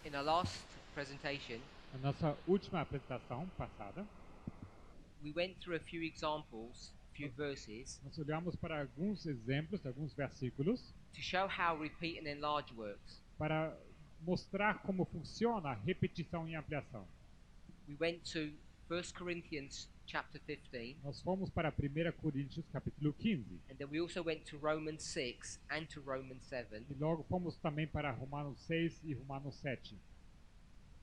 In our last presentation, Na nossa última apresentação passada, we went through a few examples, a few verses, nós olhamos para alguns exemplos, alguns versículos, to show how repeat and enlarge works. para mostrar como funciona a repetição e ampliação. We went to 1 Corinthians chapter 15, Nós fomos para 1 Coríntios capítulo 15 and then we also went to Romans 6 and to Romans 7. e logo fomos também para Romanos 6 e Romanos 7.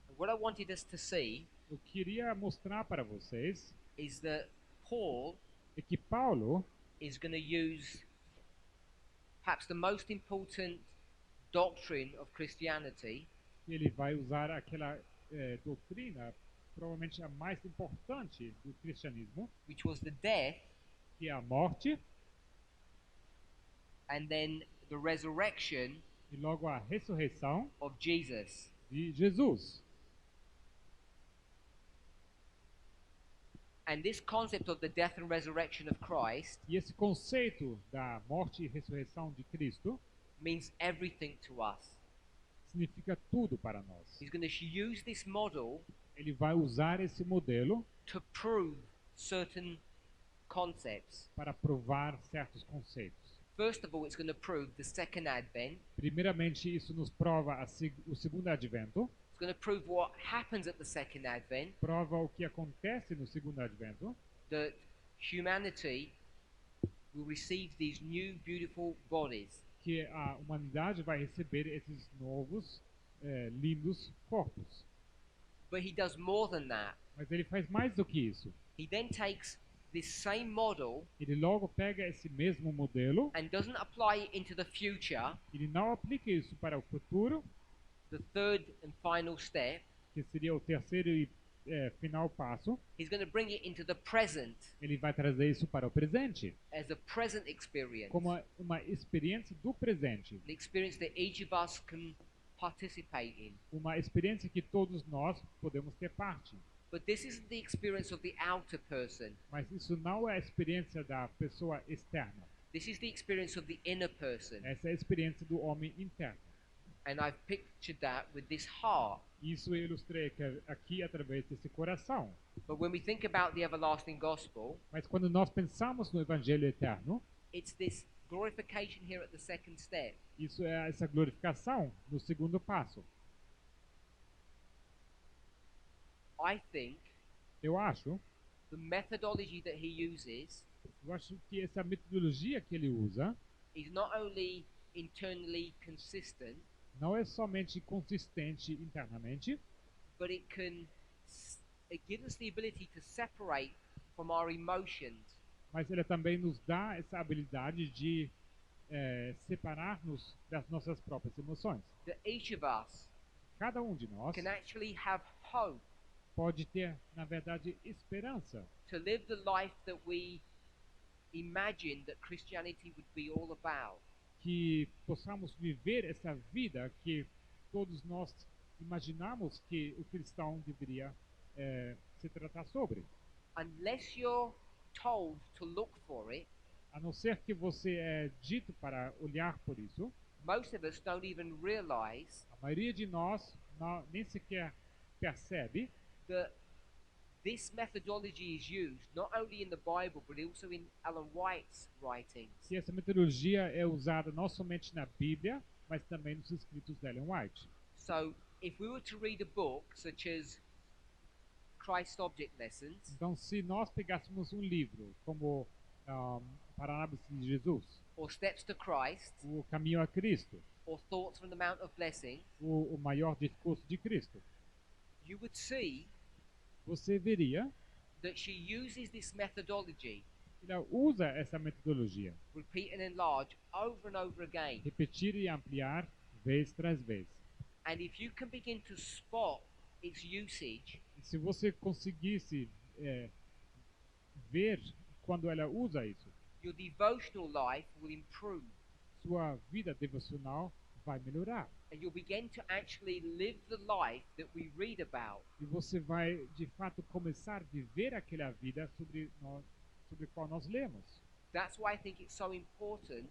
And what I wanted us to see Eu queria mostrar para vocês is that Paul é que Paulo is going to use perhaps the most important doctrine of Christianity, ele vai usar aquela doutrina provavelmente a mais importante do cristianismo, which was the death que é a morte and then the resurrection e logo a ressurreição of Jesus. de Jesus. And this concept of the death and resurrection of Christ E esse conceito da morte e ressurreição de Cristo means everything to us. significa tudo para nós. He's going to use this model Ele vai usar esse modelo to prove certain concepts. para provar certos conceitos. First of all, it's going to prove the second advent. Primeiramente, isso nos prova o segundo advento, It's going to prove what happens at the second advent, prova o que acontece no segundo advento, that humanity will receive these new beautiful bodies. que a humanidade vai receber esses novos, lindos corpos. But he does more than that. Mas ele faz mais do que isso. He then takes this same model Ele logo pega esse mesmo modelo, and doesn't apply it into the future, ele não aplica isso para o futuro, the third and final step. que seria o terceiro e final passo. He's going to bring it into the present Ele vai trazer isso para o presente, as a present experience, como uma experiência do presente, an experience that each of us can participate in. uma experiência que todos nós podemos ter parte. But this isn't the experience of the outer person. Mas isso não é a experiência da pessoa externa. This is the experience of the inner person. Essa é a experiência do homem interno. And I've pictured that with this heart. Isso eu ilustrei aqui através desse coração. But when we think about the everlasting gospel, Mas quando nós pensamos no Evangelho eterno, it's this glorification here at the second step. isso é essa glorificação no segundo passo. I think Eu acho the methodology that he uses que essa metodologia que ele usa is not only internally consistent, não é somente consistente internamente, but it gives us the ability to separate from our emotions. mas ele também nos dá essa habilidade de separar-nos das nossas próprias emoções. That each of us Cada um de nós can actually have hope pode ter, na verdade, esperança to live the life that we imagined that Christianity would be all about. que possamos viver essa vida que todos nós imaginamos que o cristão deveria se tratar sobre. Unless you're told to look for it, A não ser que você é dito para olhar por isso, most of us don't even realize a maioria de nós nem sequer percebe that this methodology is used not only in the Bible but also in Ellen White's writings. que essa metodologia é usada não somente na Bíblia, mas também nos escritos de Ellen White. So, if we were to read a book such as Christ Object Lessons, Então, se nós pegássemos um livro como Parábolas de Jesus, or Steps to Christ, o Caminho a Cristo, or Thoughts from the Mount of Blessing, o maior discurso de Cristo, you would see você veria that she uses this methodology, que ela usa essa metodologia, repeat and enlarge, over and over again. repetir e ampliar vez tras vez. And if you can begin to spot its usage, E se você conseguisse ver quando ela usa isso, your devotional life will improve. sua vida devocional vai melhorar. And you'll begin to actually live the life that we read about. E você vai, de fato, começar a viver aquela vida sobre a qual nós lemos. That's why I think it's so important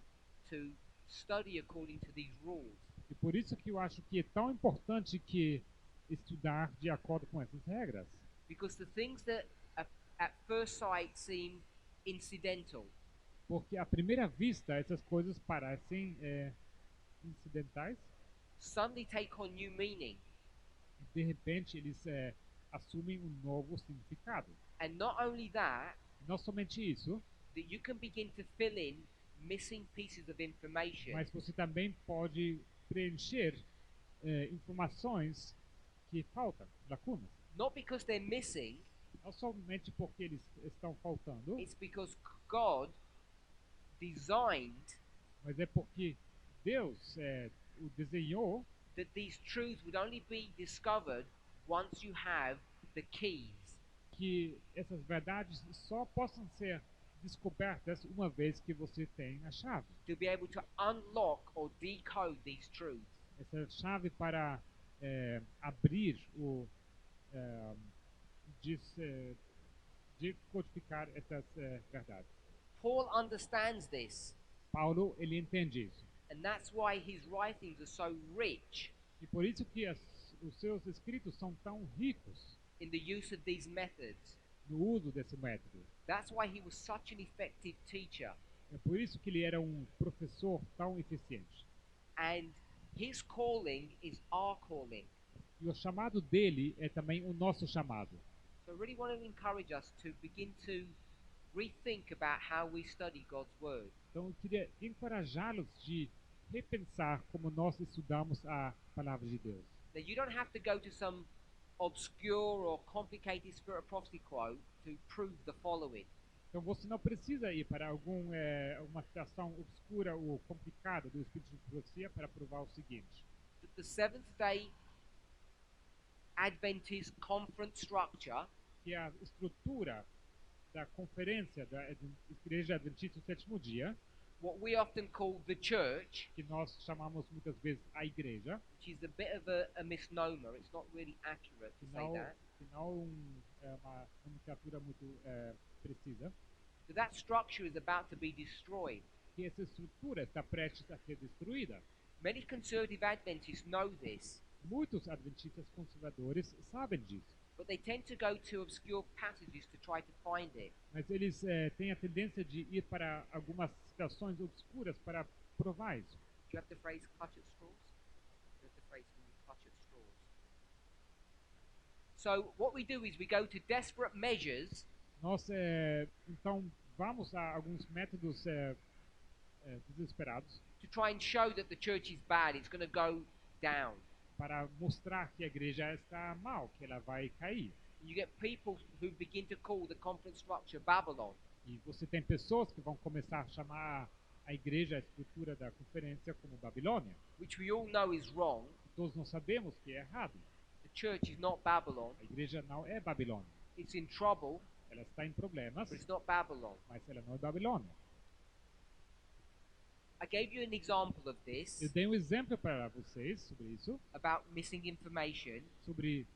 to study according to these rules. E por isso que eu acho que é tão importante que estudar de acordo com essas regras. Because the things that at first sight seem incidental, Porque à primeira vista essas coisas parecem incidentais suddenly take on new meaning. e de repente eles assumem um novo significado. And not only that, E não somente isso, that you can begin to fill in missing pieces of information, mas você também pode preencher informações que faltam, lacunas. not because they're missing, Não somente porque eles estão faltando, it's because God designed mas é porque Deus o desenhou that these truths would only be discovered once you have the keys. que essas verdades só possam ser descobertas uma vez que você tem a chave. To be able to unlock or decode these truths. Essa chave para abrir o eh, decodificar essas verdades. Paul understands this, Paulo ele entende isso and that's why his writings are so rich e por isso que os seus escritos são tão ricos in the use of these methods. no uso desse método. That's why he was such an effective teacher. É por isso que ele era um professor tão eficiente. And his calling is our calling. E o chamado dele é também o nosso chamado. So I really want to encourage us to begin to rethink about how we study God's Word. Então eu queria encorajá-los de repensar como nós estudamos a palavra de Deus. Now, you don't have to go to some obscure or complicated spirit of prophecy quote to prove the following. Então você não precisa ir para uma citação obscura ou complicada do Espírito de Profecia para provar o seguinte: That the Seventh Day Adventist conference structure que a estrutura da conferência da Igreja Adventista do Sétimo Dia, what we often call the church, que nós chamamos muitas vezes a igreja, which is a bit of a misnomer. It's not really accurate to say that. que não é uma nomenclatura muito precisa, So that structure is about to be destroyed. que essa estrutura está prestes a ser destruída. Many conservative Adventists know this, Muitos adventistas conservadores sabem disso, but they tend to go to obscure passages to try to find it. mas eles têm a tendência de ir para algumas citações obscuras para provar isso. Do you have the phrase clutch at straws? Do you have the phrase when you clutch at straws? So what we do is we go to desperate measures Nós, então, vamos a alguns métodos desesperados to try and show that the church is bad. It's going to go down. para mostrar que a igreja está mal, que ela vai cair. You get people who begin to call the conference structure Babylon. E você tem pessoas que vão começar a chamar a igreja, a estrutura da conferência, como Babilônia. Which we all know is wrong. Todos nós sabemos que é errado. The church is not Babylon. A igreja não é Babilônia. It's in trouble, Ela está em problemas, but it's not Babylon. mas ela não é Babilônia. I gave you an example of this Eu dei um exemplo para vocês sobre isso, about missing information. sobre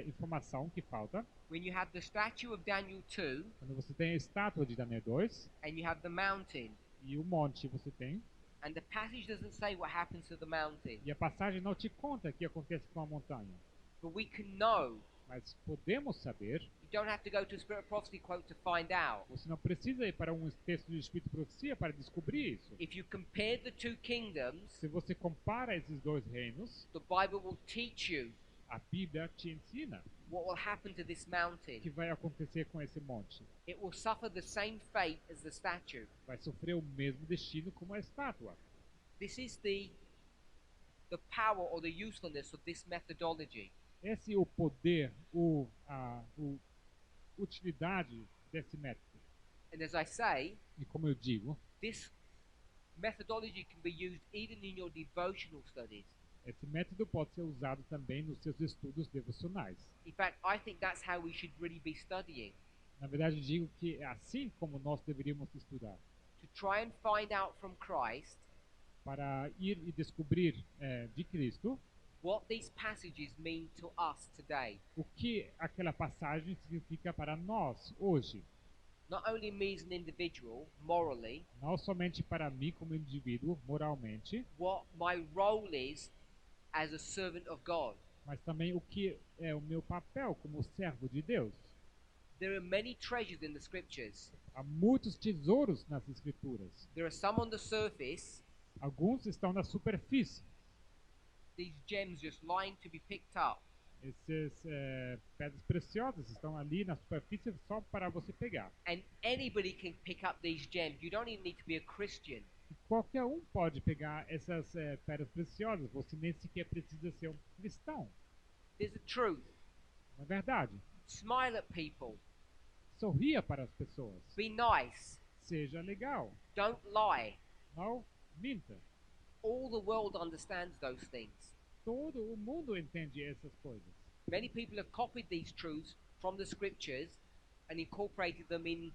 informação que falta. When you have the statue of Daniel 2 Quando você tem a estátua de Daniel 2 and you have the mountain, e o monte você tem, and the passage doesn't say what happens to the mountain, e a passagem não te conta o que acontece com a montanha. but we can know. Mas podemos saber, You don't have to go to a Spirit of Prophecy quote to find out. você não precisa ir para um texto de Espírito de Profecia para descobrir isso. If you compare the two kingdoms, Se você compara esses dois reinos, the Bible will teach you a Bíblia te ensina what will happen to this o que mountain. vai acontecer com esse monte. It will suffer the same fate as the statue. Vai sofrer o mesmo destino como a estátua. This is the power or the usefulness of this methodology. Esse é o poder, a utilidade desse método. And as I say, E como eu digo, this methodology can be used even in your devotional studies. esse método pode ser usado também nos seus estudos devocionais. In fact, I think that's how we should really be studying. Na verdade, digo que é assim como nós deveríamos estudar, To try and find out from Christ para ir e descobrir de Cristo what these passages mean to us today. o que aquela passagem significa para nós hoje. Not only me as an individual, morally, Não somente para mim como indivíduo, moralmente, what my role is as a servant of God. mas também o que é o meu papel como servo de Deus. There are many treasures in the scriptures. Há muitos tesouros nas escrituras. There are some on the surface, Alguns estão na superfície. these gems just lying to be picked up. Essas pedras preciosas estão ali na superfície só para você pegar. And anybody can pick up these gems. You don't even need to be a Christian. E qualquer um pode pegar essas pedras preciosas. Você nem sequer precisa ser um cristão. There's a truth. Não é verdade? Smile at people. Sorria para as pessoas. Be nice. Seja legal. Don't lie. Não minta. All the world understands those things. Todo o mundo entende essas coisas. Many people have copied these truths from the scriptures and incorporated them in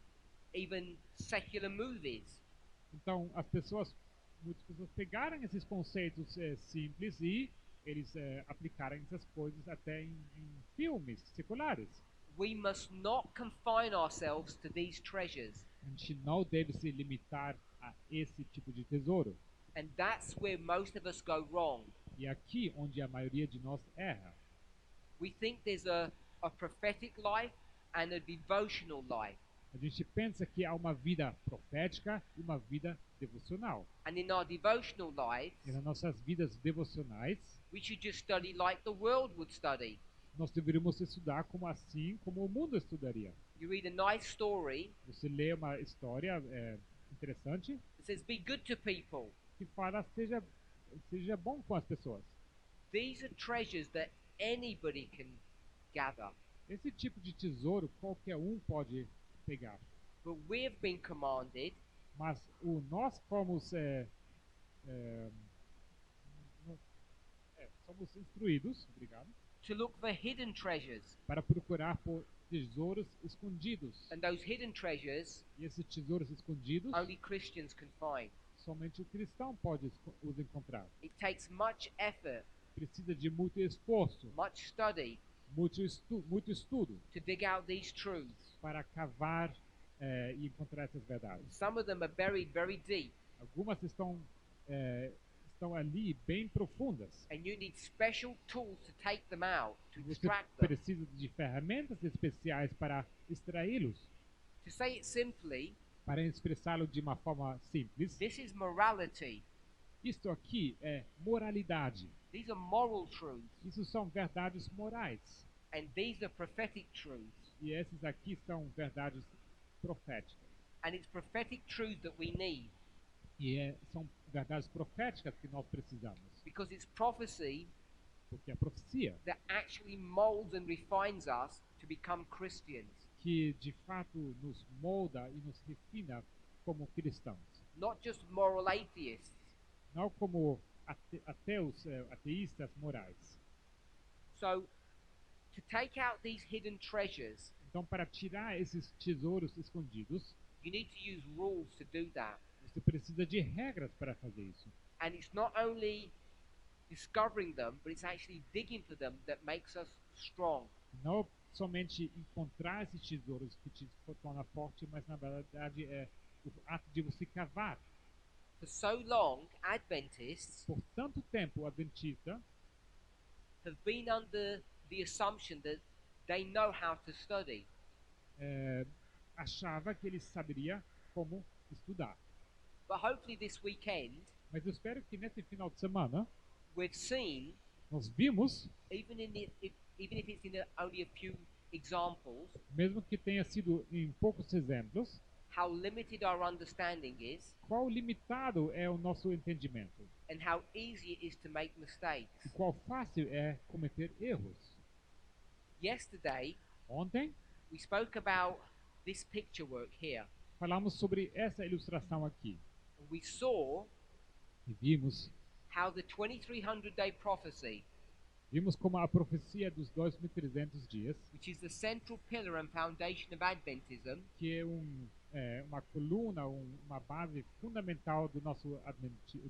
even secular movies. Então, muitas pessoas pegaram esses conceitos simples e eles aplicaram essas coisas até em filmes seculares. We must not confine ourselves to these treasures. A gente não deve se limitar a esse tipo de tesouro. And that's where most of us go wrong. E aqui onde a maioria de nós erra. We think there's a prophetic life and a devotional life. A gente pensa que há uma vida profética e uma vida devocional. And in our devotional lives, E nas nossas vidas devocionais, we should just study like the world would study. nós deveríamos estudar como o mundo estudaria. You read a nice story Você lê uma história interessante that says, be good to people. que fala seja bom com as pessoas. These are treasures that anybody can gather. Esse tipo de tesouro qualquer um pode pegar. But we have been commanded Mas nós somos instruídos, obrigado, to look for hidden treasures. para procurar por tesouros escondidos. And those hidden treasures, E esses tesouros escondidos, only Christians can find. somente o cristão pode os encontrar. It takes much effort, Precisa de muito esforço, much study muito estudo to dig out these truths. para cavar e encontrar essas verdades. Some of them are buried very deep, Algumas estão ali bem profundas. and you need special tools to take them out, to Você extract them. precisa de ferramentas especiais para extraí-los, To say it simply, para expressá-lo de uma forma simples. this is morality. Isto aqui é moralidade. These are moral truths, Isso são verdades morais. and these are prophetic truths. E esses aqui são verdades proféticas. And it's prophetic truth that we need, E são verdades proféticas que nós precisamos. because it's prophecy Porque a profecia, that actually molds and refines us to become Christians. que de fato nos molda e nos refina como cristãos. Not just moral atheists. Não como ateístas morais. So, to take out these hidden treasures, Então, para tirar esses tesouros escondidos, you need to use rules to do that. você precisa de regras para fazer isso. And it's not only discovering them, but it's actually digging for them that makes us strong. Não somente encontrar esses tesouros que te torna forte, mas na verdade é o ato de você cavar. For so long, Adventists Por tanto tempo, o adventista have been under the assumption that they know how to study. achava que ele saberia como estudar. But hopefully this weekend, Mas eu espero que nesse final de semana we've seen, nós vimos, even if it's in only a few examples, mesmo que tenha sido em poucos exemplos, how limited our understanding is qual limitado é o nosso entendimento and how easy it is to make mistakes. e qual fácil é cometer erros. Yesterday, Ontem we spoke about this picture work here. falamos sobre essa ilustração aqui We saw e vimos how the 2300-day prophecy, Vimos como a profecia dos 2.300 dias, which is the central pillar and foundation of Adventism, que é uma coluna, uma base fundamental do nosso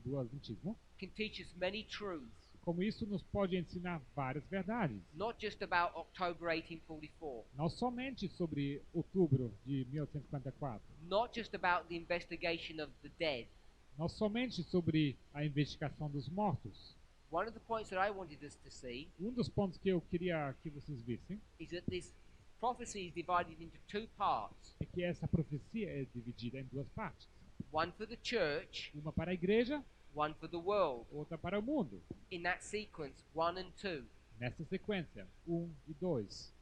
do adventismo, can teach us many truths, como isso nos pode ensinar várias verdades. not just about October 1844, Não somente sobre outubro de 1854, not just about the investigation of the dead, não somente sobre a investigação dos mortos, One of the points that I wanted us to see Dos pontos que eu queria que vocês vissem is that this prophecy is divided into two parts. é que essa profecia é dividida em duas partes. One for the church, Uma para a igreja, one for the world. outra para o mundo. In that sequence, 1 and 2. Nessa sequência, e 2.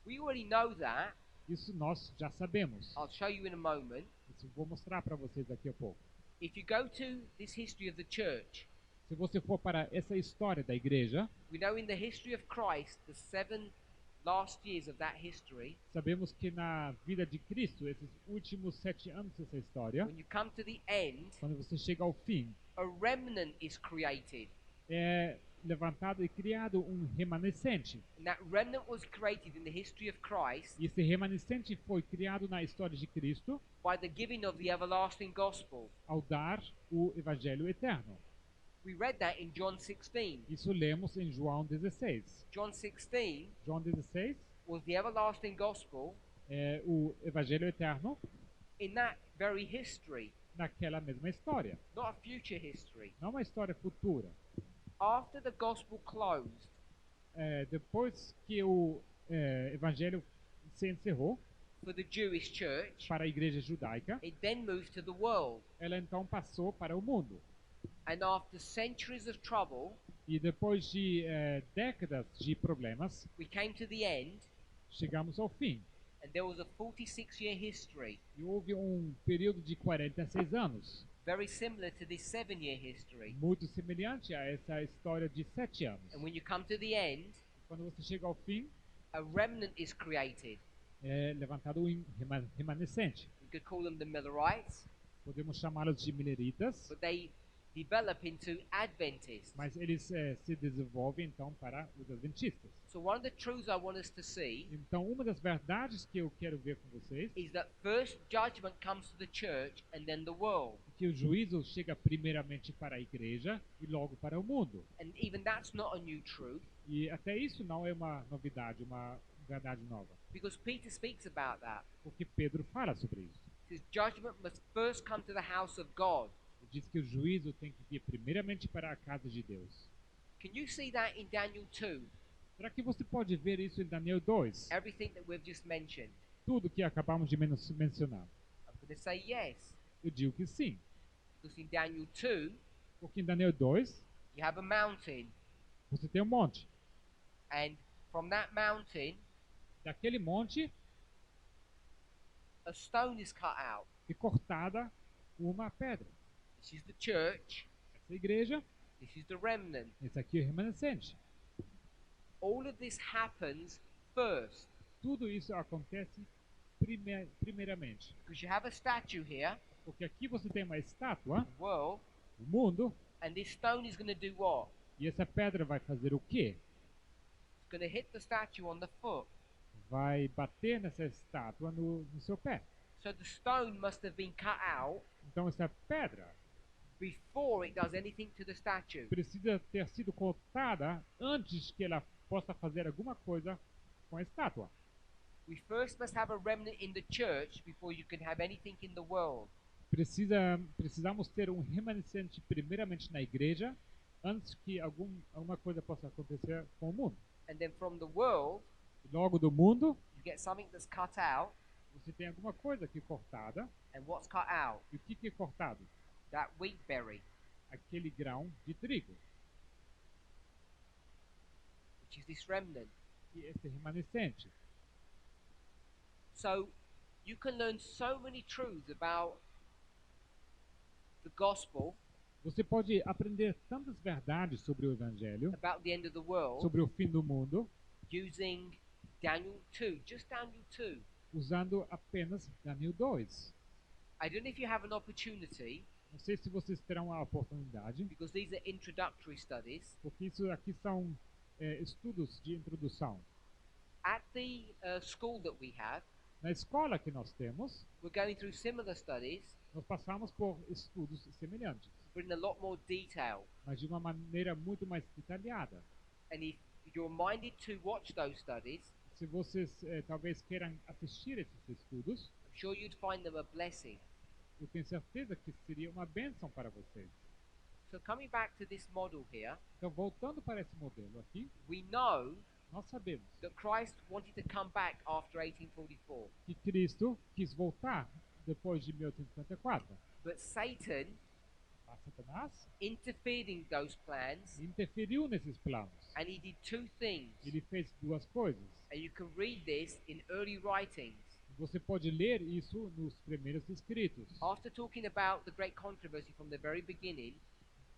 We already know that. Isso nós já sabemos. I'll show you in a moment. Isso eu vou mostrar para vocês daqui a pouco. If you go to this history of the church, Se você for para essa história da igreja, we know in the history of Christ, the 7 last years of that history, sabemos que na vida de Cristo, esses últimos 7 anos dessa história, when you come to the end, quando você chega ao fim, a remnant is created. é levantado e criado remanescente. And that remnant was created in the history of Christ E esse remanescente foi criado na história de Cristo by the giving of the everlasting gospel. ao dar o evangelho eterno. We read that in John 16. Isso lemos em João 16. John 16 João 16 was the everlasting gospel é o evangelho eterno in that very history, naquela mesma história. not a future history. Não uma história futura. After the gospel closed, Depois que o evangelho se encerrou for the Jewish church, para a igreja judaica, it then moved to the world. ela então passou para o mundo. And after centuries of trouble, E depois de décadas de problemas, we came to the end, chegamos ao fim. and there was a 46-year history, E houve período de 46 anos, very similar to this 7-year history. muito semelhante a essa história de 7 anos. And when you come to the end, Quando você chega ao fim, a remnant is created. é levantado remanescente. We could call them the Millerites, Podemos chamá-los de mileritas, but they develop into Adventists. mas eles se desenvolvem então para os adventistas. So one of the truths I want us to see Então, uma das verdades que eu quero ver com vocês is that first judgment comes to the church and then the world. é que o juízo chega primeiramente para a igreja e logo para o mundo. And even that's not a new truth, E até isso não é uma novidade, uma verdade nova, because Peter speaks about that. porque Pedro fala sobre isso. He says judgment must first come to the house of God. Ele diz que o juízo tem que vir primeiramente para a casa de Deus. Can you see that in Daniel 2? Será que você pode ver isso em Daniel 2? Everything that we've just mentioned. Tudo que acabamos de mencionar. I'm going to say yes, Eu digo que sim, because in Daniel 2, porque em Daniel 2 you have a mountain, você tem um monte. and from that mountain, Daquele monte a stone is cut out. é cortada uma pedra. This is the church, Essa igreja, this is the remnant. esse aqui é o remanescente. All of this happens first, Tudo isso acontece primeiramente. because you have a statue here, Porque aqui você tem uma estátua, the world, o mundo, and this stone is going to do what? e essa pedra vai fazer o quê? It's going to hit the statue on the foot. Vai bater nessa estátua no seu pé. So the stone must have been cut out Então essa pedra before it does anything to the statue. precisa ter sido cortada antes que ela possa fazer alguma coisa com a estátua. We first must have a remnant in the church before you can have anything in the world. Precisamos ter um remanescente primeiramente na igreja antes que alguma coisa possa acontecer com o mundo. And then from the world, E logo do mundo, you get something that's cut out. você tem alguma coisa aqui cortada. And what's cut out? E o que é cortado? That wheat berry, Aquele grão de trigo. which is this remnant. E esse remanescente. So you can learn so many truths about the gospel, Você pode aprender tantas verdades sobre o evangelho, about the end of the world, sobre o fim do mundo, using Daniel 2, just Daniel 2. usando apenas Daniel 2. I don't know if you have an opportunity, Não sei se vocês terão a oportunidade, because these are introductory studies. porque isso aqui são estudos de introdução. At the school that we have, Na escola que nós temos, we're going through similar studies, nós passamos por estudos semelhantes, but in a lot more detail. mas de uma maneira muito mais detalhada. And if you're minded to watch those studies, Se vocês talvez queiram assistir esses estudos, I'm sure you'd find them a blessing. eu tenho certeza que seria uma bênção para vocês. So coming back to this model here, Então, voltando para esse modelo aqui, we know nós sabemos that Christ wanted to come back after 1844. que Cristo quis voltar depois de 1854. But Satan Mas Satanás interfered in those plans, interferiu nesses planos. and he did two things. Ele fez duas coisas. And you can read this in early writings. Você pode ler isso nos primeiros escritos. After talking about the great controversy from the very beginning,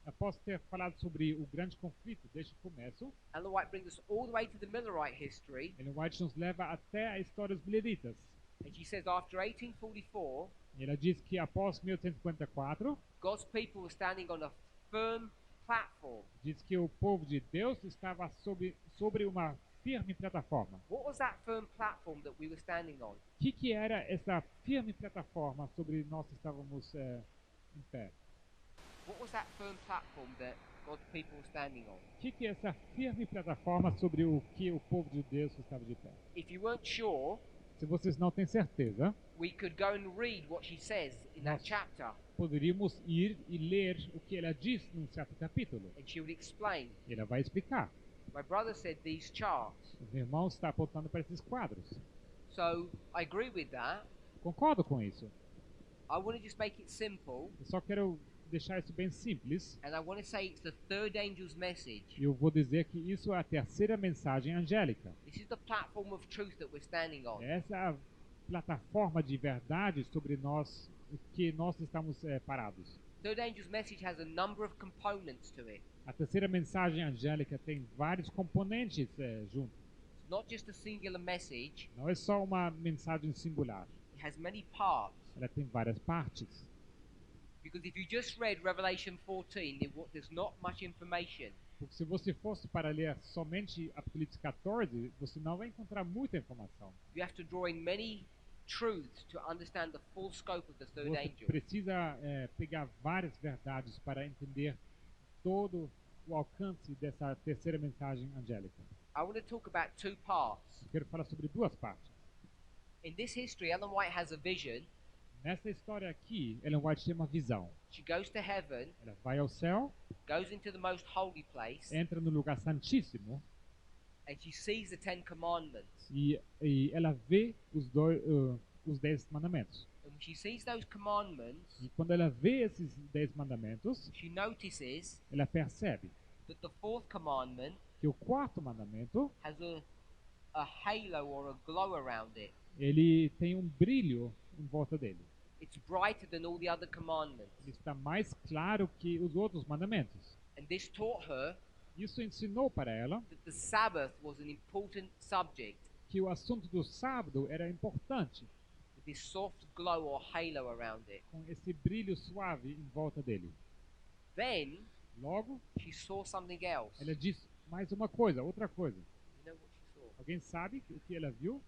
Após ter falado sobre o grande conflito desde o começo, Ellen White brings us all the way to the Millerite history, Ellen White nos leva até a história dos Mileritas. and she says after 1844, E ela diz que após 1854, God's people were standing on a firm platform. diz que o povo de Deus estava sobre uma firme plataforma. What was that firm platform that we were standing on? O que era essa firme plataforma sobre nós estávamos em pé? What was that firm platform that God's people were standing on? O que é essa firme plataforma sobre o que o povo de Deus estava de pé? If you weren't sure, Se vocês não têm certeza, we could go and read what she says in that chapter, poderíamos ir e ler o que ela diz num certo capítulo. and she would explain. E ela vai explicar. My brother said these charts. O meu irmão está apontando para esses quadros. So I agree with that. Concordo com isso. I want to just make it simple, Eu só quero deixar isso bem simples. and I want to say it's the third angel's message. E eu vou dizer que isso é a terceira mensagem angélica. This is the platform of truth that we're standing on. Essa é a plataforma de verdade sobre nós, o que nós estamos parados. Third angel's message has a number of components to it. A terceira mensagem angélica tem vários componentes juntos. It's not just a singular message, Não é só uma mensagem singular. it has many parts. Ela tem várias partes. Because if you just read Revelation 14, there's not much information. Porque se você fosse para ler somente Apocalipse 14, você não vai encontrar muita informação. You have to draw in many truths to understand the full scope of the third Você angel. precisa pegar várias verdades para entender todo o alcance dessa terceira mensagem angélica. I want to talk about two parts. Eu quero falar sobre duas partes. In this history, Ellen White has a vision. Nessa história aqui, Ellen White tem uma visão. She goes to heaven, Ela vai ao céu, goes into the most holy place, entra no lugar santíssimo and she sees the Ten Commandments. e ela vê os 10 mandamentos. And when she sees those commandments, E quando ela vê esses 10 mandamentos, she notices ela percebe that the fourth commandment que o quarto mandamento, has a halo or a glow around it. ele tem um brilho em volta dele. It's brighter than all the other commandments. Ele está mais claro que os outros mandamentos. And this taught her Isso ensinou para ela that the Sabbath was an important subject, que o assunto do sábado era importante, with this soft glow or halo around it. com esse brilho suave em volta dele. Then Logo, she saw something else. ela diz mais uma coisa, outra coisa. You know what she saw? Alguém sabe o que ela viu?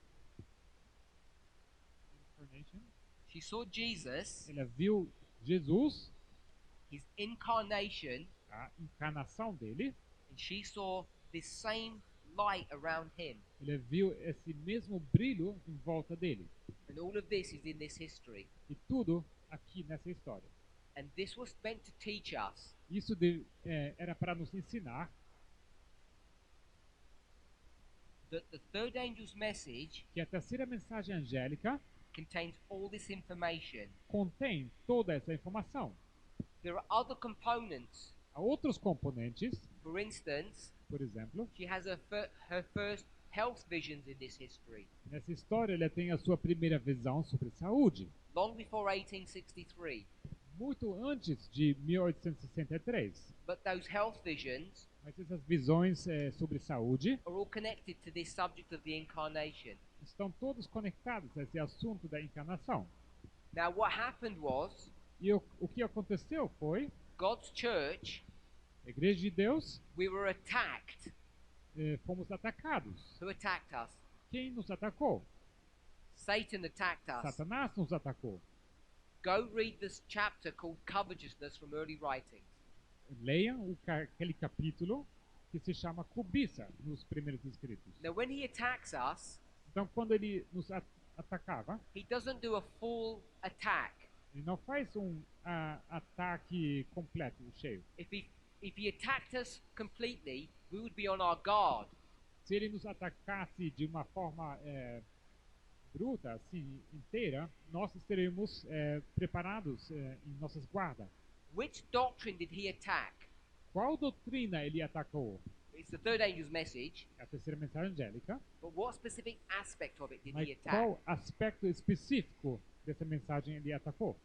Incarnation. She saw Jesus, Ela viu Jesus, his incarnation, a encarnação dele. and she saw this same light around him. Ela viu esse mesmo brilho em volta dele. And all of this is in this history. E tudo aqui nessa história. And this was meant to teach us Isso era para nos ensinar that the third angel's message que a terceira mensagem angélica contains all this information. contém toda essa informação. There are other components. Há outros componentes, For instance, por exemplo, she has her first health visions in this history, nessa história ela tem a sua primeira visão sobre saúde, long before 1863. muito antes de 1863. But those health visions Mas essas visões sobre saúde are all connected to this subject of the incarnation. estão todos conectados a esse assunto da encarnação. Now, what happened was E o que aconteceu foi, God's church, a Igreja de Deus, we were attacked. fomos atacados. Who attacked us? Quem nos atacou? Satan attacked us. Satanás nos atacou. Go read this chapter called Covetousness from Early Writings. Leiam aquele capítulo que se chama cobiça nos primeiros escritos. Now, when he attacks us, Então, quando ele nos atacava, he doesn't do a full attack. Ele não faz um ataque completo, cheio. If he attacked us completely, we would be on our guard. Se ele nos atacasse de uma forma bruta, assim, inteira, nós estaremos preparados em nossas guardas. Which doctrine did he attack? Qual doutrina ele atacou? It's the third angel's message, A terceira mensagem angélica. but what specific aspect of it did Mas he attack? qual aspecto específico dessa mensagem ele atacou?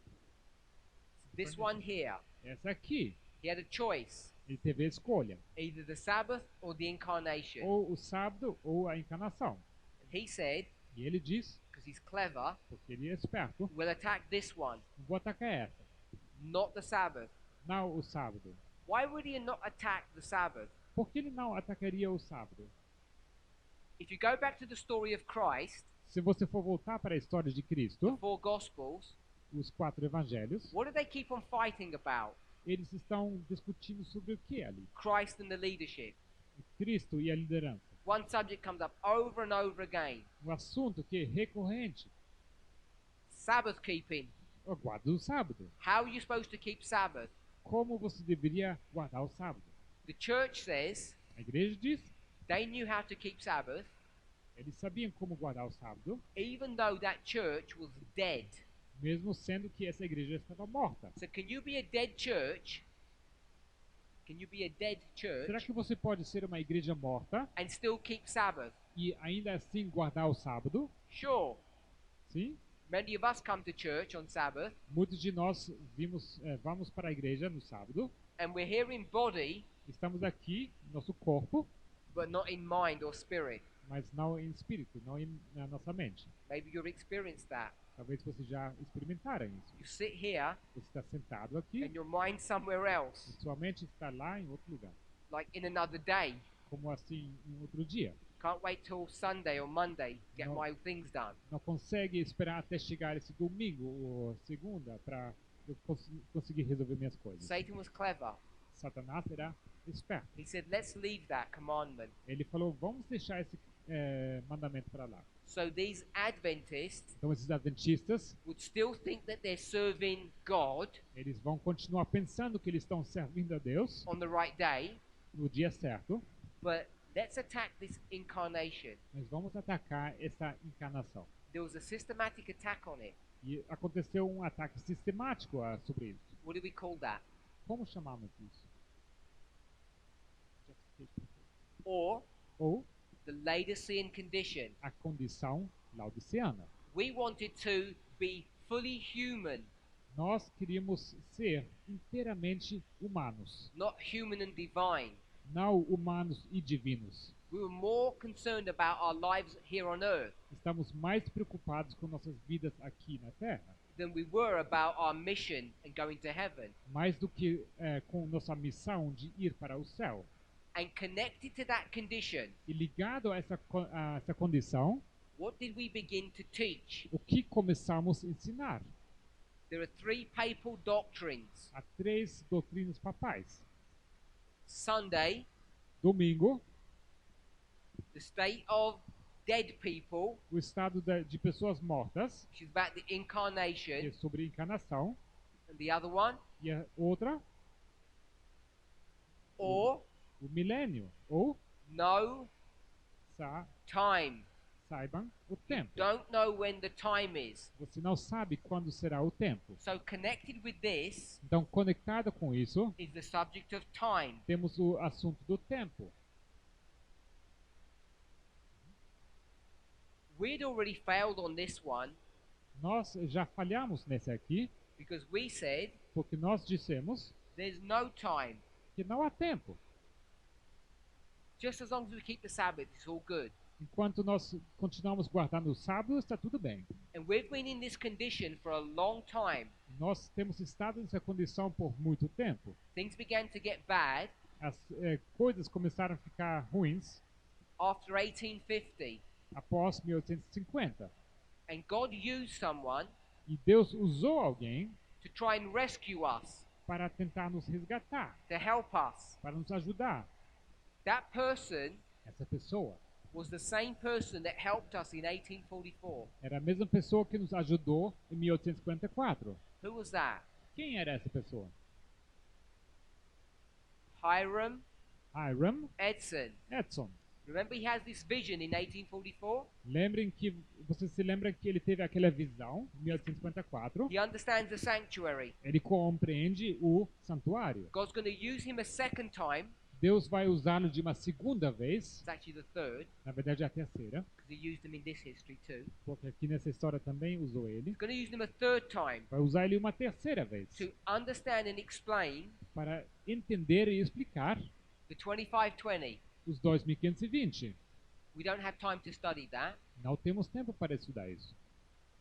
This one here. Essa aqui. He had a choice, Ele teve a escolha. either the Sabbath or the incarnation. Ou o sábado ou a encarnação. And he said, E ele diz, because he's clever, porque ele é esperto, we'll attack this one, vou atacar essa. not the Sabbath. Não o sábado. Why would he not attack the Sabbath? Por que ele não atacaria o sábado? If you go back to the story of Christ, Se você for voltar para a história de Cristo, the four Gospels, os 4 evangelhos, what do they keep on fighting about? eles estão discutindo sobre o que ali? Christ and the leadership. Cristo e a liderança. One subject comes up over and over again. Um assunto que é recorrente, Sabbath keeping. a guarda do sábado. How are you supposed to keep Sabbath? Como você deveria guardar o sábado? The church says A igreja diz, they knew how to keep Sabbath, eles sabiam como guardar o sábado, even though that church was dead. mesmo sendo que essa igreja estava morta. So can you be a dead church? Can you be a dead Será church que você pode ser uma igreja morta and still keep Sabbath? e ainda assim guardar o sábado? Sure. Sim? Many of us come to church on Sabbath Muitos de nós vamos para a igreja no sábado. and we're here in body, Estamos aqui, nosso corpo, but not in mind or spirit. mas não em espírito, não na nossa mente. Maybe you've experienced that. Talvez vocês já experimentaram isso. You sit here Você está sentado aqui and your mind's somewhere e else, sua mente está lá em outro lugar. like in another day. Como assim, em outro dia. Can't wait till Sunday or Monday to get No. my things done. Não consegue esperar até chegar esse domingo ou segunda para eu conseguir resolver minhas coisas. Satan was clever. Satanás era esperto. He said, let's leave that commandment. Ele falou, vamos deixar esse mandamento para lá. So these Adventists Então esses adventistas, would still think that they're serving God eles vão continuar pensando que eles estão servindo a Deus on the right day, no dia certo, but let's attack this incarnation. mas vamos atacar essa encarnação. There was a systematic attack on it. E aconteceu um ataque sistemático sobre isso. What do we call that? Como chamamos isso? Or Ou the Laodicean condition. a condição laodiceana. We wanted to be fully human, Nós queríamos ser inteiramente humanos, not human and divine. não humanos e divinos. We were more concerned about our lives here on earth Estamos mais preocupados com nossas vidas aqui na Terra, than we were about our mission and going to heaven. mais do que com nossa missão de ir para o céu. And connected to that condition, E ligado a essa condição, what did we begin to teach? o que começamos a ensinar? There are three papal doctrines. Há 3 doutrinas papais. Sunday, Domingo, the state of dead people, o estado de pessoas mortas, which is about the que é incarnation, sobre encarnação, and the other one, e a outra, or o milênio, ou no time. saibam o tempo. Don't know when the time is. Você não sabe quando será o tempo. So connected with this Então, conectado com isso, is the subject of time. temos o assunto do tempo. We'd already failed on this one Nós já falhamos nesse aqui, because we said porque nós dissemos there's no time. que não há tempo. Just as long as we keep the Sabbath, it's all good. Enquanto nós continuamos guardando o sábado, está tudo bem. And we've been in this condition for a long time. Nós temos estado nessa condição por muito tempo. Things began to get bad As coisas começaram a ficar ruins after 1850. após 1850. And God used someone E Deus usou alguém to try and rescue us, para tentar nos resgatar, to help us. para nos ajudar. That person Essa pessoa was the same person that helped us in 1844. Era a mesma pessoa que nos ajudou em 1854. Who was that? Quem era essa pessoa? Hiram Hiram Edson. Edson. Remember, he has this vision in 1844. Você se lembra que ele teve aquela visão em 1854? He understands the sanctuary. Ele compreende o santuário. God's going to use him a second time. Deus vai usá-lo de uma segunda vez, It's actually the third, na verdade é a terceira, because he used him in this history too. porque aqui nessa história também usou ele. He's going to use him a third time Vai usar ele uma terceira vez, to understand and explain para entender e explicar the 2520. os 2520. We don't have time to study that, Não temos tempo para estudar isso.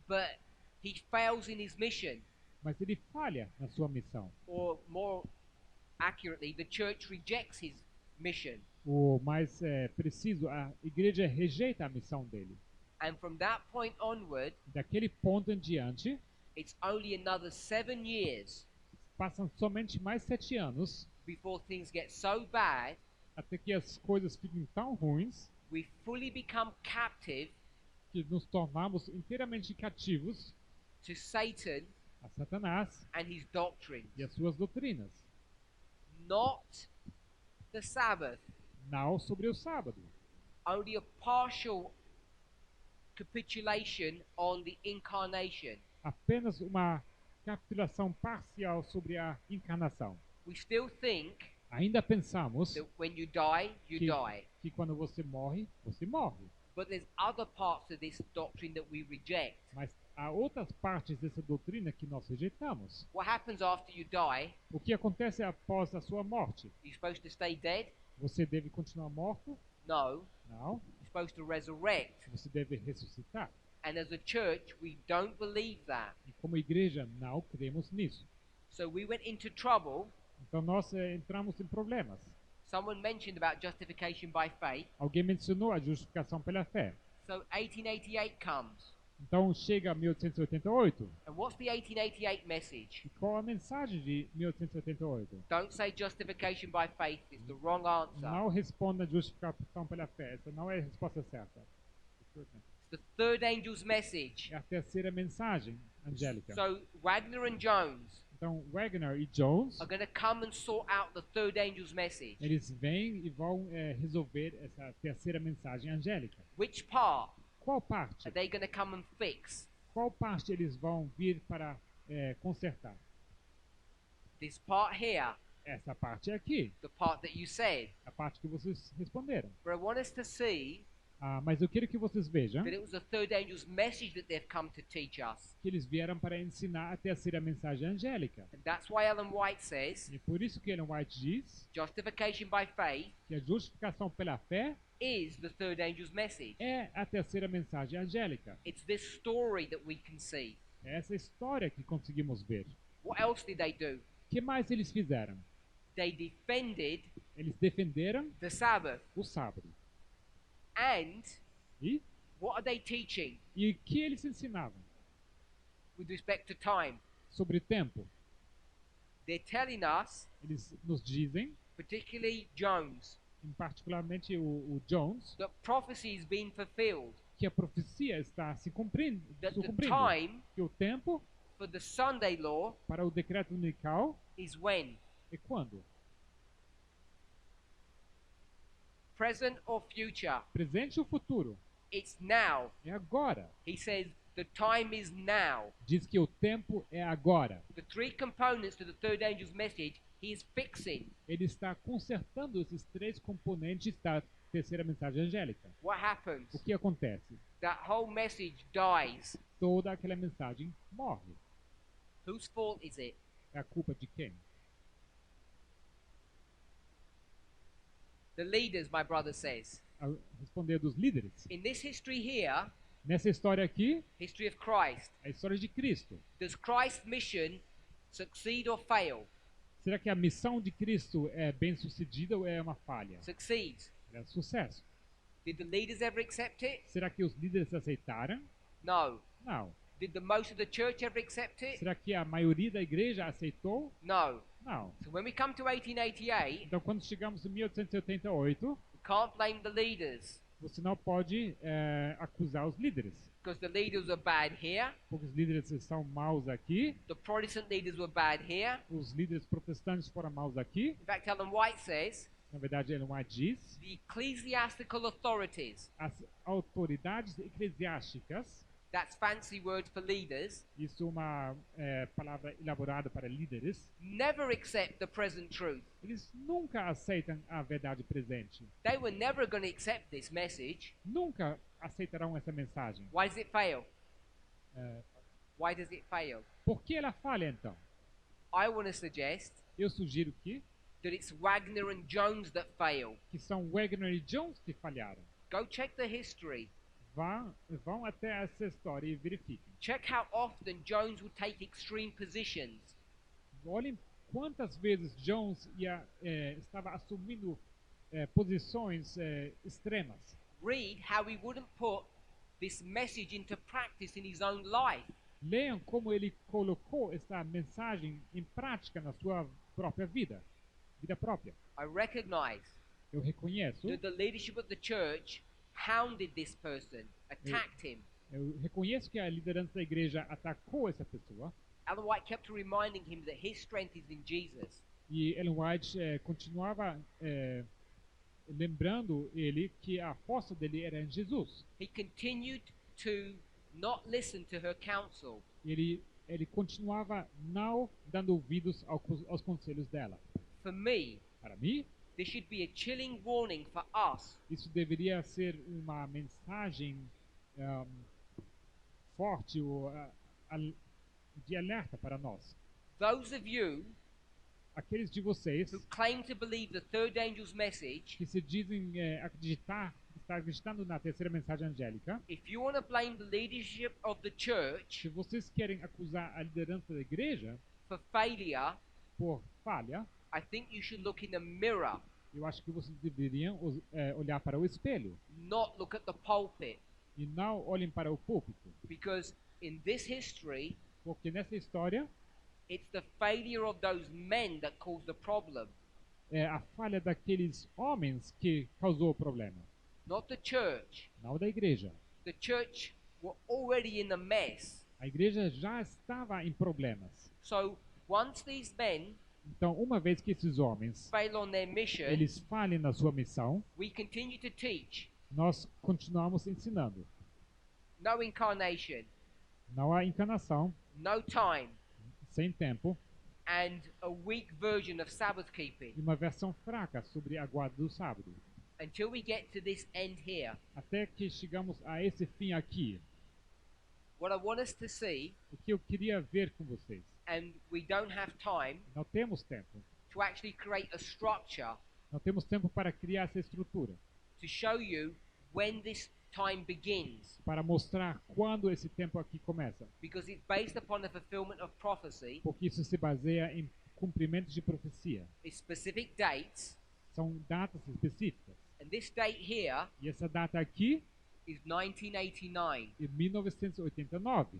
but he fails in his mission, Mas ele falha na sua missão. or more accurately, the church rejects his mission. O mais preciso, a igreja rejeita a missão dele. And from that point onward, Daquele ponto em diante, it's only another 7 years passam somente mais 7 anos before things get so bad, até que as coisas fiquem tão ruins we fully become captive que nos tornamos inteiramente cativos to Satan a Satanás and his doctrines. e as suas doutrinas. Not the Sabbath, Não sobre o sábado. only a partial capitulation on the incarnation. Apenas uma capitulação parcial sobre a encarnação. We still think Ainda pensamos that when you die, you die. que quando você morre, você morre. But there's other parts of this doctrine that we reject. Mas há outras partes dessa doutrina que nós rejeitamos. What happens after you die? O que acontece após a sua morte? You're supposed to stay dead? Você deve continuar morto? No. Não. You're supposed to resurrect. Você deve ressuscitar. And as a church, we don't believe that. E como igreja, não cremos nisso. So we went into trouble. Então nós entramos em problemas. Someone mentioned about justification by faith. Alguém mencionou a justificação pela fé. So 1888 comes. Então chega 1888. And what's the 1888 message? E qual a mensagem de 1888? Don't say justification by faith. It's the wrong answer. Não responda a justificação pela fé. Essa não é a resposta certa. It's the third angel's message. É a terceira mensagem angélica. So Wagner and Jones Então Wagner e Jones, are going to come and sort out the third angel's message. eles vêm e vão resolver essa terceira mensagem angélica. Which part Qual parte? are they going to come and fix? Qual parte eles vão vir para consertar? This part here, Essa parte aqui, the part that you said. a parte que vocês responderam. But I want us to see Mas eu quero que vocês vejam that it was the third angel's message that they've come to teach us. que eles vieram para ensinar a terceira mensagem angélica. And that's why Ellen White says E por isso que Ellen White diz justification by faith que a justificação pela fé is the third angel's message. é a terceira mensagem angélica. It's this story that we can see. É essa história que conseguimos ver. What else did they do? O que mais eles fizeram? They defended Eles defenderam the Sabbath. o sábado. And E what are they teaching o que eles ensinavam? with respect to time? Sobre tempo. They're telling us, Eles nos dizem, particularly Jones, particularmente o Jones, that prophecy is being fulfilled. que a profecia está se cumprindo, That the cumprindo. time Que o tempo for the Sunday law para o decreto unical is when? é quando? Present or future? Presente ou futuro? It's now. É agora. He says the time is now. Diz que o tempo é agora. The three components to the third angel's message he is fixing. Ele está consertando esses três componentes da terceira mensagem angélica. What happens? O que acontece? That whole message dies. Toda aquela mensagem morre. Whose fault is it? É a culpa de quem? The leaders, my brother says. A responder dos líderes. In this history here, Nessa história aqui, history of Christ, a história de Cristo. does Christ's mission succeed or fail? Será que a missão de Cristo é bem sucedida ou é uma falha? Succeeds. É um sucesso. Did the leaders ever accept it? Será que os líderes aceitaram? No. Não. Did the most of the church ever accept it? Será que a maioria da igreja aceitou? No. Não. So when we come to 1888, Então, quando chegamos em 1888, we can't blame the leaders. Você não pode acusar os líderes, because the leaders were bad here, porque os líderes são maus aqui, the Protestant leaders were bad here. os líderes protestantes foram maus aqui. In fact, Ellen White says Na verdade, Ellen White diz, the ecclesiastical authorities, as autoridades eclesiásticas, that's fancy word for leaders, isso é uma palavra elaborada para líderes, never accept the present truth. eles nunca aceitam a verdade presente. They were never going to accept this message. Nunca aceitarão essa mensagem. Why does it fail? É, Why does it fail? por que ela falha, então? I want to suggest Eu sugiro that it's Wagner and Jones that fail. que são Wagner e Jones que falharam. Go check the history. Vão até essa história e verifiquem. Check how often Jones would take extreme positions. Olhem quantas vezes Jones estava assumindo posições extremas. Read how he wouldn't put this message into practice in his own life. Leiam como ele colocou essa mensagem em prática na sua própria vida própria. I recognize Eu reconheço, that the leadership of the church hounded this person, attacked him. eu reconheço que a liderança da igreja atacou essa pessoa Ellen White kept reminding him that his strength is in Jesus. e Ellen White continuava lembrando ele que a força dele era em Jesus. He continued to not listen to her counsel. Ele continuava não dando ouvidos aos conselhos dela. For me, Para mim, this should be a chilling warning for us isso deveria ser uma mensagem forte ou de alerta para nós. those of you Aqueles de vocês who claim to believe the third angel's message. que se dizem estar acreditando na terceira mensagem angélica, If you want to blame the leadership of the church se vocês querem acusar a liderança da igreja for failure, por falha, I think you should look in the mirror, eu acho que vocês deveriam olhar para o espelho not look at the pulpit, e não olhem para o púlpito, because in this history, porque nessa história it's the failure of those men that caused the problem, é a falha daqueles homens que causou o problema, not the church. não da igreja. The church were already in a mess. A igreja já estava em problemas. So once these men Então, uma vez que esses homens fail on their mission, eles falhem na sua missão, we continue to teach. nós continuamos ensinando. No incarnation, Não há encarnação, no time, sem tempo, and a weak version of Sabbath keeping e uma versão fraca sobre a guarda do sábado. until we get to this end here. Até que chegamos a esse fim aqui. What I want us to see, O que eu queria ver com vocês. and we don't have time Não temos tempo. to actually create a structure Não temos tempo para criar essa estrutura. to show you when this time begins, Para mostrar quando esse tempo aqui começa. because it's based upon the fulfillment of prophecy, Porque isso se baseia em cumprimentos de profecia. it's specific dates, São datas específicas. and this date here E essa data aqui is 1989. é 1989.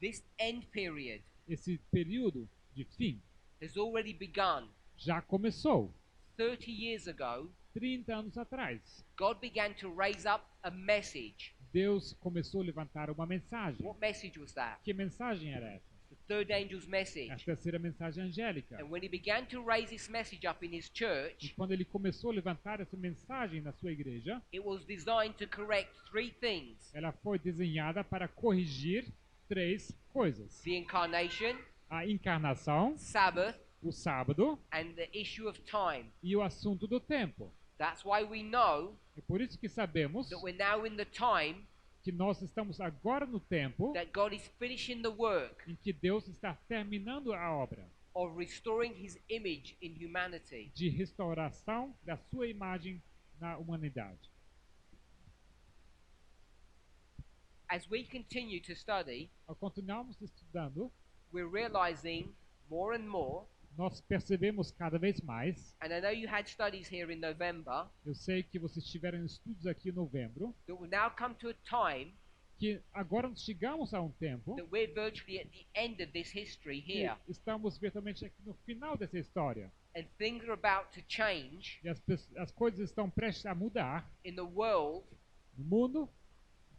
This end period Esse período de fim has already begun. já começou. 30 years ago, 30 anos atrás, God began to raise up a message. Deus começou a levantar uma mensagem. What message was that? Que mensagem era essa? The third angel's A message. terceira mensagem angélica. And when he began to raise this message up in his E church, quando ele começou a levantar essa mensagem na sua igreja, it was designed to correct three things: ela foi desenhada para corrigir três coisas: the incarnation, a encarnação, Sabbath, o sábado and the issue of time. e o assunto do tempo. That's why we know É por isso que sabemos that we're now in the time que nós estamos agora no tempo that God is finishing the work em que Deus está terminando a obra of restoring his image in humanity. de restauração da sua imagem na humanidade. As we continue to study, Ao continuarmos estudando, we're realizing more and more, nós percebemos cada vez mais. and I know you had studies here in November, Eu sei que vocês tiveram estudos aqui em novembro, that we've now come to a time que agora nós chegamos a um tempo that we're virtually at the end of this history que here, estamos virtualmente aqui no final dessa história. and things are about to change E as coisas estão prestes a mudar in the world no mundo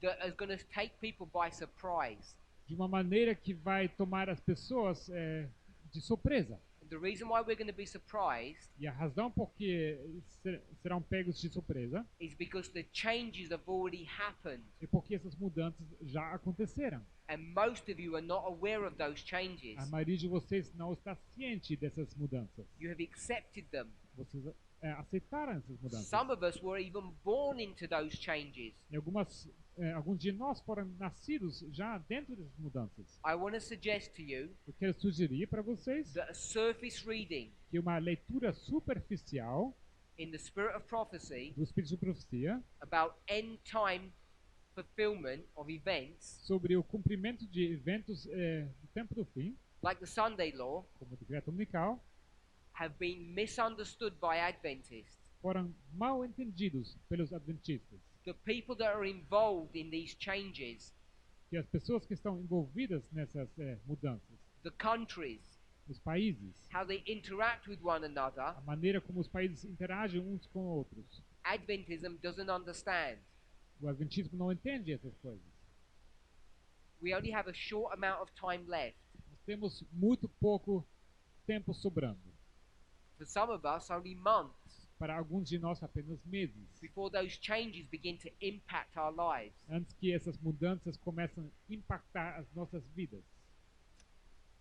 that is going to take people by surprise. de uma maneira que vai tomar as pessoas de surpresa. And the reason why we're going to be surprised E a razão por que serão pegos de surpresa is because the changes have already happened. é porque essas mudanças já aconteceram. And most of you are not aware of those changes. A maioria de vocês não está ciente dessas mudanças. You have accepted them. Vocês aceitaram essas mudanças. Some of us were even born into those changes. E alguns de nós foram nascidos já dentro dessas mudanças. I want to suggest to you Eu quero sugerir para vocês that a surface reading que uma leitura superficial in the spirit of prophecy do Espírito de Profecia about end time fulfillment of events, sobre o cumprimento de eventos do tempo do fim, like the Sunday law, como o decreto dominical, have been misunderstood by Adventists. foram mal entendidos pelos adventistas. The people that are involved in these changes, Que as pessoas que estão envolvidas nessas mudanças, the countries, os países, how they interact with one another, a maneira como os países interagem uns com outros. Adventism doesn't understand. O adventismo não entende essas coisas. We only have a short amount of time left. Nós temos muito pouco tempo sobrando. For some of us, only months Para alguns de nós, apenas meses. before those changes begin to impact our lives. Antes que essas mudanças comecem a impactar as nossas vidas.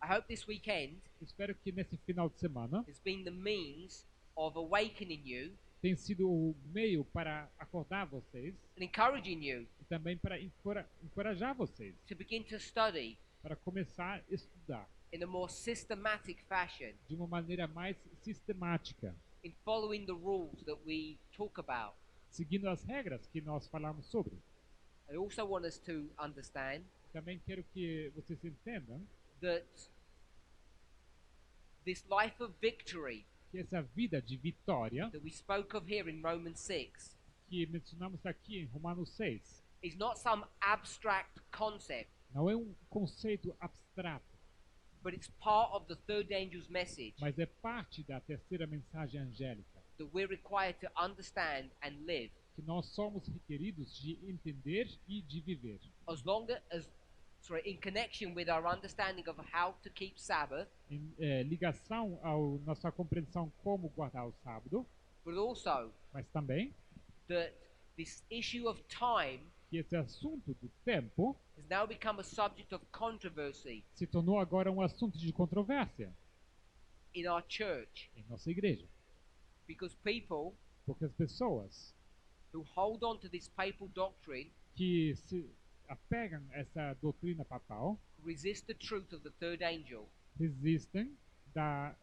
I hope this weekend Espero que nesse final de semana has been the means of awakening you tenha sido o meio para acordar vocês and encouraging you e também para encorajar vocês to begin to study para começar a estudar in a more systematic fashion, de uma maneira mais sistemática, in following the rules that we talk about. seguindo as regras que nós falamos sobre. I also want us to understand Também quero que vocês entendam that this life of victory que essa vida de vitória that we spoke of here in Romans 6 que mencionamos aqui em Romanos 6 is not some abstract concept, não é um conceito abstrato, but it's part of the third angel's message mas é parte da terceira mensagem angélica, that we're required to understand and live que nós somos requeridos de entender e de viver. as long as in connection with our understanding of how to keep Sabbath, Em ligação à nossa compreensão como guardar o sábado, but also mas também that this issue of time que esse assunto do tempo has now become a subject of controversy se tornou agora um assunto de controvérsia in our church, em nossa igreja, because people porque as pessoas who hold on to this papal doctrine que se apegam a essa doutrina papal resist the truth of the third angel, resistem da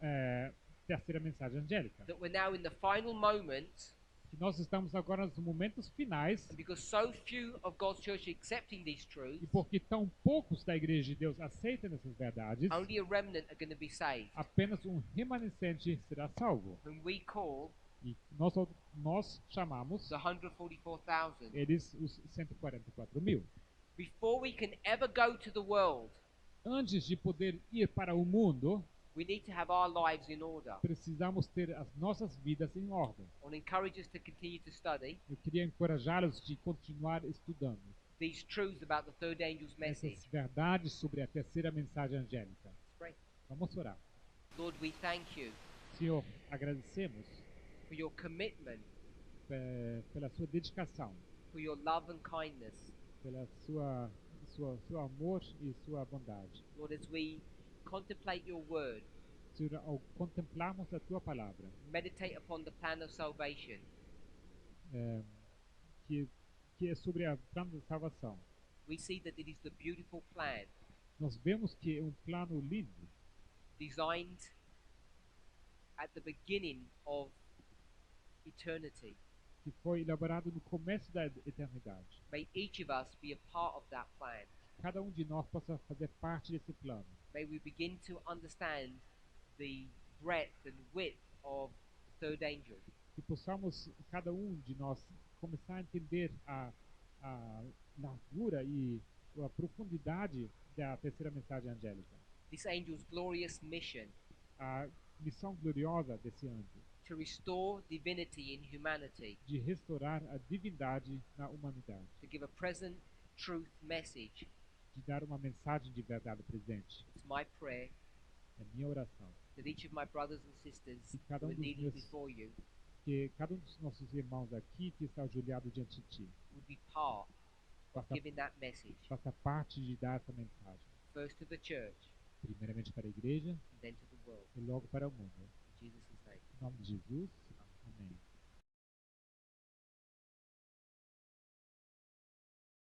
terceira mensagem angélica. that we're now in the final moments, Que nós estamos agora nos momentos finais and because so few of God's church are accepting these truths, e porque tão poucos da igreja de Deus aceitam essas verdades, only a remnant are going to be saved, apenas um remanescente será salvo. whom we call E nós chamamos the 144,000. eles os 144.000. Before we can ever go to the world, Antes de poder ir para o mundo, we need to have our lives in order. precisamos ter as nossas vidas em ordem. I want to encourage us to continue to study Eu queria encorajá-los de continuar estudando these truths about the third angel's message. essas verdades sobre a terceira mensagem angélica. Let's pray. Vamos orar. Lord, we thank you Senhor, agradecemos for your commitment, pela sua dedicação, for your love and kindness. pela seu amor e sua bondade. Lord, as we contemplate your word, Senhor, ao contemplarmos a tua palavra, meditate upon the plan of salvation, que é sobre a plano da salvação, we see that it is the beautiful plan nós vemos que é um plano lindo, designed at the beginning of eternity. que foi elaborado no começo da eternidade. May each of us be a part of that plan. Cada de nós possa fazer parte desse plano. May we begin to understand the breadth and width of the third angel. Que possamos, cada de nós, começar a entender a largura e a profundidade da terceira mensagem angélica. This angel's glorious mission A missão gloriosa desse anjo. to restore divinity in humanity, de restaurar a divindade na humanidade, to give a present truth message. de dar uma mensagem de verdade presente. It's my prayer É minha oração that each of my brothers and sisters que cada who um are dos kneeling meus, before you que cada um dos nossos irmãos aqui que está ajoelhado diante de ti would be part of faça, giving that message, faça parte de dar essa mensagem, first to the church primeiramente para a igreja and then to the world. e logo para o mundo. In Jesus' name. Em nome de Jesus.